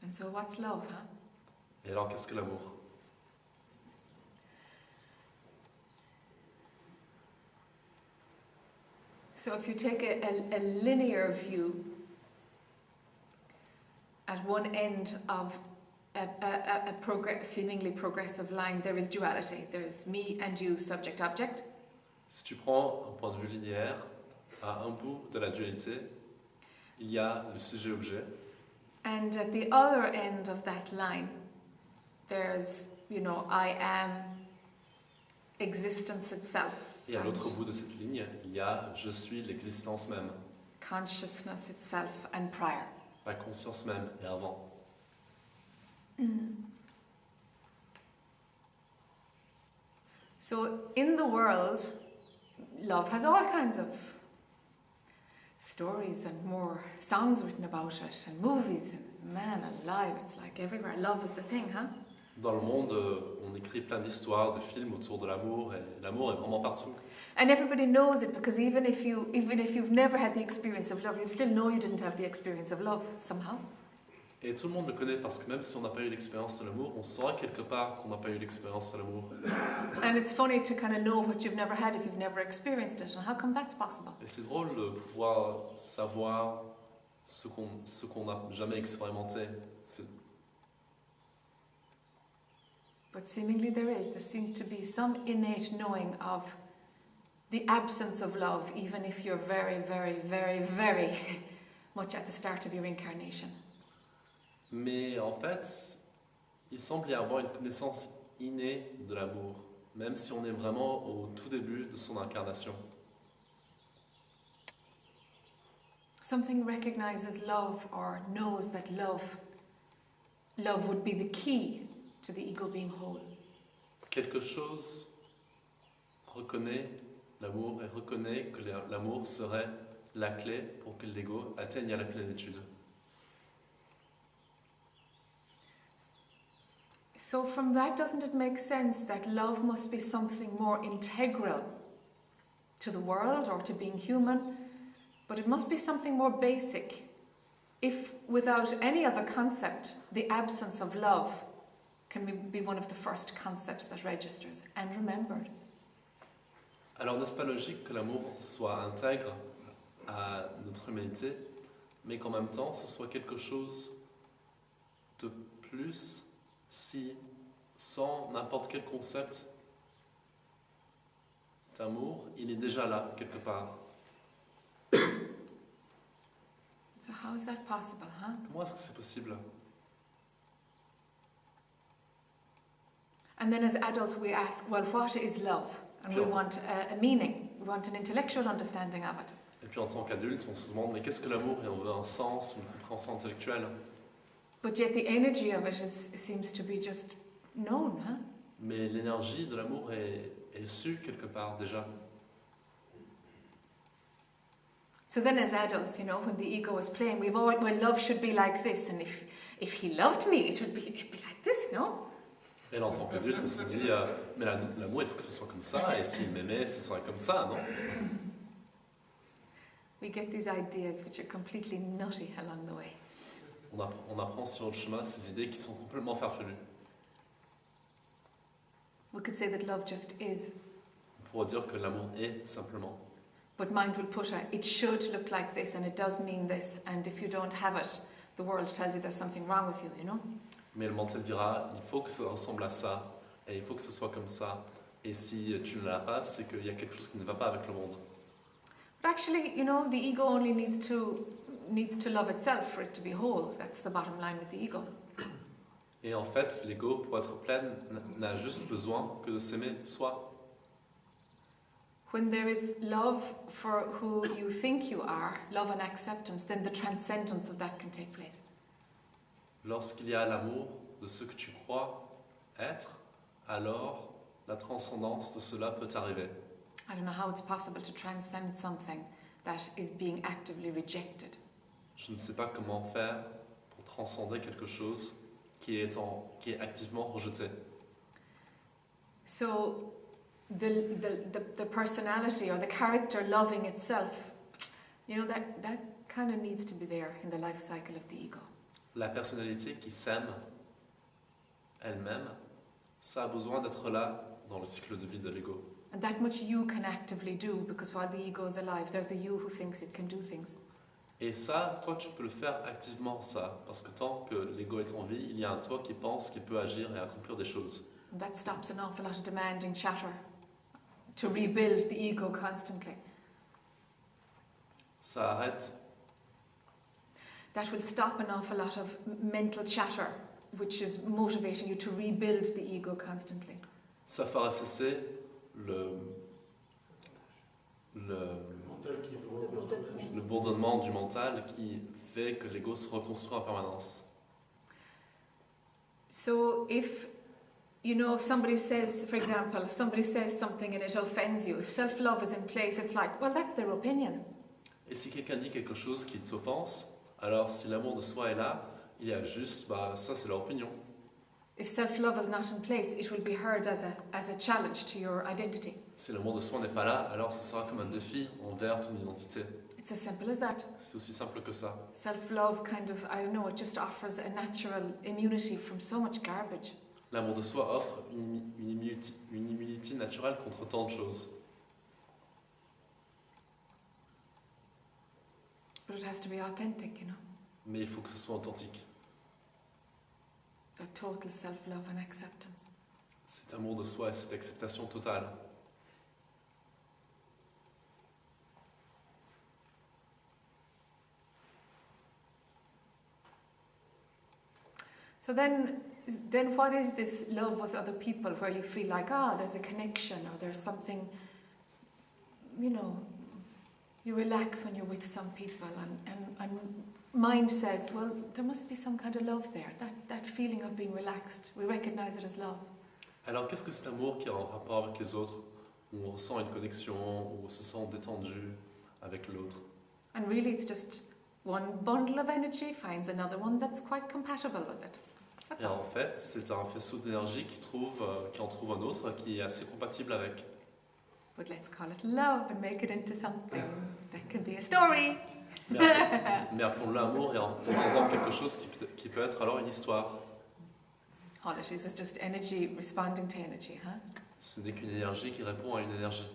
And so what's love, huh? Et alors, qu'est-ce que l'amour? So if you take a linear view at one end of a seemingly progressive line, there is duality. There is me and you, subject-object. Si tu prends un point de vue linéaire, à un bout de la dualité, il y a le sujet-objet. And at the other end of that line, there's, I am, existence itself. Et à l'autre bout de cette ligne, il y a je suis l'existence même. Consciousness itself and prior. La conscience même et avant. So in the world, love has all kinds of stories and more songs written about it and movies and man alive, it's like everywhere. Love is the thing, huh? Dans le monde, on écrit plein d'histoires, de films autour de l'amour, et l'amour est vraiment partout. And everybody knows it because even if you've never had the experience of love, you still know you didn't have the experience of love somehow. Et tout le monde le connaît parce que même si on n'a pas eu l'expérience de l'amour, on saura quelque part qu'on n'a pas eu l'expérience de l'amour. And it's funny to kind of know what you've never had if you've never experienced it. And how come that's possible? Et c'est drôle de pouvoir savoir ce qu'on n'a jamais expérimenté. But seemingly there seems to be some innate knowing of the absence of love, even if you're very, very, very, very much at the start of your incarnation. Mais en fait, il semble y avoir une connaissance innée de l'amour, même si on est vraiment au tout début de son incarnation. Something recognizes love or knows that love would be the key to the ego being whole. Quelque chose reconnaît l'amour et reconnaît que l'amour serait la clé pour que l'ego atteigne à la plénitude. So from that, doesn't it make sense that love must be something more integral to the world or to being human, but it must be something more basic? If without any other concept, the absence of love can be one of the first concepts that registers and remembered. Alors n'est-ce pas logique que l'amour soit intègre à notre humanité, mais qu'en même temps ce soit quelque chose de plus si, sans n'importe quel concept d'amour, il est déjà là, quelque part. So how is that possible, huh? Comment est-ce que c'est possible? And then as adults we ask, well, what is love? And we want a meaning, we want an intellectual understanding of it. Et puis en tant qu'adulte, on se demande, mais qu'est-ce que l'amour? Et on veut un sens, une compréhension intellectuelle. But yet the energy of it seems to be just known, huh? Mais l'énergie de l'amour est su quelque part déjà. So then as adults, when the ego is playing, we've all, well, love should be like this, and if he loved me, it'd be like this, no? Et là, en tant qu'adulte, on se dit, mais l'amour, il faut que ce soit comme ça, et s'il m'aimait, ce serait comme ça, non? We get these ideas which are completely nutty along the way. On apprend sur notre chemin ces idées qui sont complètement farfelues. We could say that love just is. On pourrait dire que l'amour est simplement. But mind will put it should look like this, and it does mean this, and if you don't have it, the world tells you there's something wrong with you, Mais le mental dira, il faut que ça ressemble à ça, et il faut que ce soit comme ça, et si tu ne l'as pas, c'est qu'il y a quelque chose qui ne va pas avec le monde. But actually, the ego only needs to love itself for it to be whole. That's the bottom line with the ego. Et en fait, l'ego, pour être plein, n'a juste besoin que de s'aimer soi. When there is love for who you think you are, love and acceptance, then the transcendence of that can take place. Lorsqu'il y a l'amour de ce que tu crois être, alors la transcendance de cela peut arriver. I don't know how it's possible to transcend something that is being actively rejected. Je ne sais pas comment faire pour transcender quelque chose qui est activement rejeté. So the personality or the character loving itself, that kind of needs to be there in the life cycle of the ego. La personnalité qui s'aime elle-même, ça a besoin d'être là dans le cycle de vie de l'ego. And that much you can actively do, because while the ego is alive, there's a you who thinks it can do things. Et ça, toi, tu peux le faire activement, ça. Parce que tant que l'ego est en vie, il y a un toi qui pense, qui peut agir et accomplir des choses. And that stops an awful lot of demanding chatter to rebuild the ego constantly. Ça arrête, That will stop an awful lot of mental chatter, which is motivating you to rebuild the ego constantly. ça fera cesser le bourdonnement du mental qui fait que l'ego se reconstruit en permanence. So if, you know, somebody says, for example, if somebody says something and it offends you, if self-love is in place, it's like, well, that's their opinion. Et si quelqu'un dit quelque chose qui t'offense, alors si l'amour de soi est là, il y a juste, ça c'est leur opinion. If self-love is not in place, it will be heard as a challenge to your identity. Si l'amour de soi n'est pas là, alors ce sera comme un défi envers ton identité. It's as simple as that. C'est aussi simple que ça. Self-love kind of, I don't know, it just offers a natural immunity from so much garbage. L'amour de soi offre une immunité naturelle contre tant de choses. But it has to be authentic, you know. Mais il faut que ce soit authentique. That total self-love and acceptance. Cet amour de soi et cette acceptation totale. So then what is this love with other people where you feel like, there's a connection or there's something, you know, you relax when you're with some people and mind says, well, there must be some kind of love there, that feeling of being relaxed. We recognize it as love. Alors qu'est-ce que cet amour qui est en rapport avec les autres, où on ressent une connexion, où on se sent détendu avec l'autre? And really it's just one bundle of energy finds another one that's quite compatible with it. That's Et all. en fait, c'est un faisceau d'énergie qui en trouve un autre qui est assez compatible avec. But let's call it love and make it into something that can be a story. Mais appelons-le amour et en faisant quelque chose qui peut être alors une histoire. All it is just energy responding to energy, huh? Ce n'est qu'une énergie qui répond à une énergie.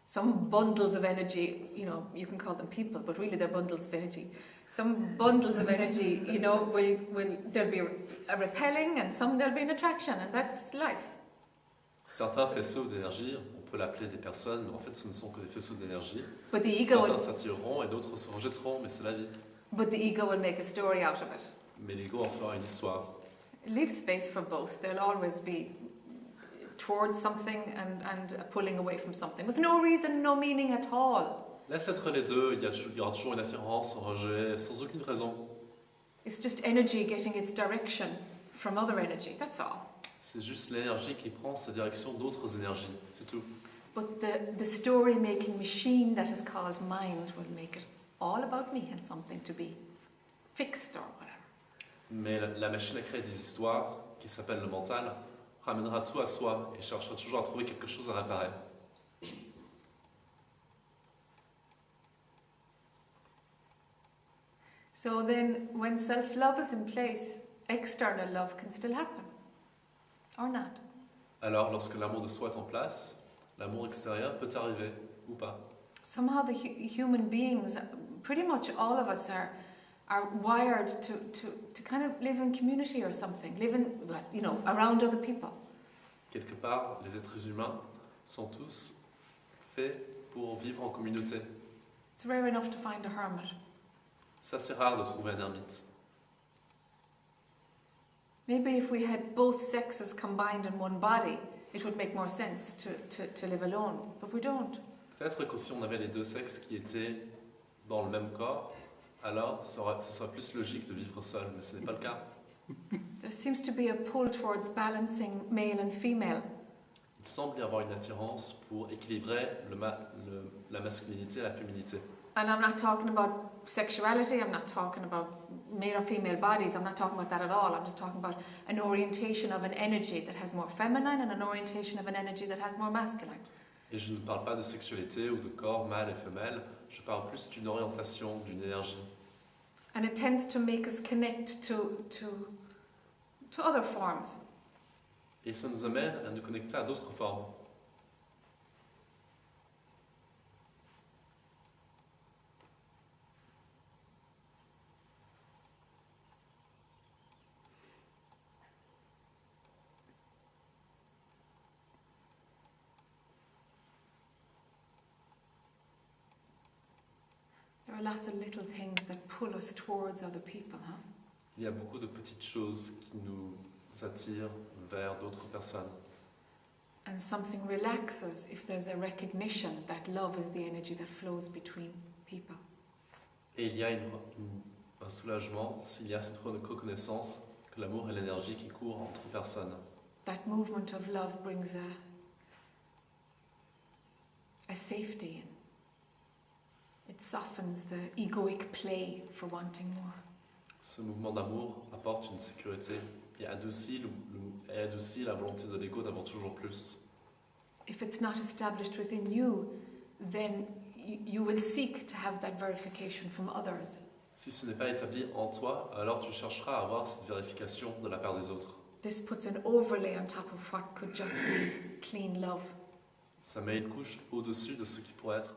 Some bundles of energy, you know, you can call them people, but really they're bundles of energy. Some bundles of energy, you know, there'll be a repelling and some there'll be an attraction, and that's life. Certains faisceaux d'énergie, on peut l'appeler des personnes, mais en fait ce ne sont que des faisceaux d'énergie. But the ego Certains s'attireront et d'autres se rejetteront, mais c'est la vie. But the ego will make a story out of it. Mais l'ego en fera une histoire. Leave space for both. There'll always be towards something and a pulling away from something, with no reason, no meaning at all. Laisse être les deux, il y aura toujours une attirance, un rejet, sans aucune raison. It's just energy getting its direction from other energy, that's all. C'est juste l'énergie qui prend sa direction d'autres énergies, c'est tout. But the story-making machine that is called mind will make it all about me and something to be fixed or whatever. Mais la machine à créer des histoires, qui s'appelle le mental, ramènera tout à soi et cherchera toujours à trouver quelque chose à réparer. So then, when self-love is in place, external love can still happen. Or not. Alors, lorsque l'amour de soi est en place, l'amour extérieur peut arriver, ou pas. Somehow the human beings, pretty much all of us are wired to kind of live in community or something, live in, well, you know, around other people. Quelque part, les êtres humains sont tous faits pour vivre en communauté. It's rare enough to find a hermit. C'est assez rare de trouver un ermite. Maybe if we had both sexes combined in one body, it would make more sense to live alone, but we don't. Peut-être que si on avait les deux sexes qui étaient dans le même corps, alors ce serait plus logique de vivre seul, mais ce n'est pas le cas. There seems to be a pull towards balancing male and female. Il semble y avoir une attirance pour équilibrer la masculinité et la féminité. And I'm not talking about sexuality, I'm not talking about male or female bodies, I'm not talking about that at all. I'm just talking about an orientation of an energy that has more feminine and an orientation of an energy that has more masculine. Et je ne parle pas de sexualité ou de corps mâle et femelle, je parle plus d'une orientation, d'une énergie. And it tends to make us connect to other forms. Et ça nous amène à nous connecter à d'autres formes. There are lots of little things that pull us towards other people, huh? Il y a beaucoup de petites choses qui nous attirent vers d'autres personnes. And something relaxes if there's a recognition that love is the energy that flows between people. Et il y a un soulagement s'il y a cette reconnaissance que l'amour est l'énergie qui court entre personnes. That movement of love brings a safety. It softens the egoic play for wanting more. Ce mouvement d'amour apporte une sécurité et adoucit la volonté de l'ego d'avoir toujours plus. If it's not established within you, then you will seek to have that verification from others. Si ce n'est pas établi en toi, alors tu chercheras à avoir cette vérification de la part des autres. This puts an overlay on top of what could just be clean love. Ça met une couche au-dessus de ce qui pourrait être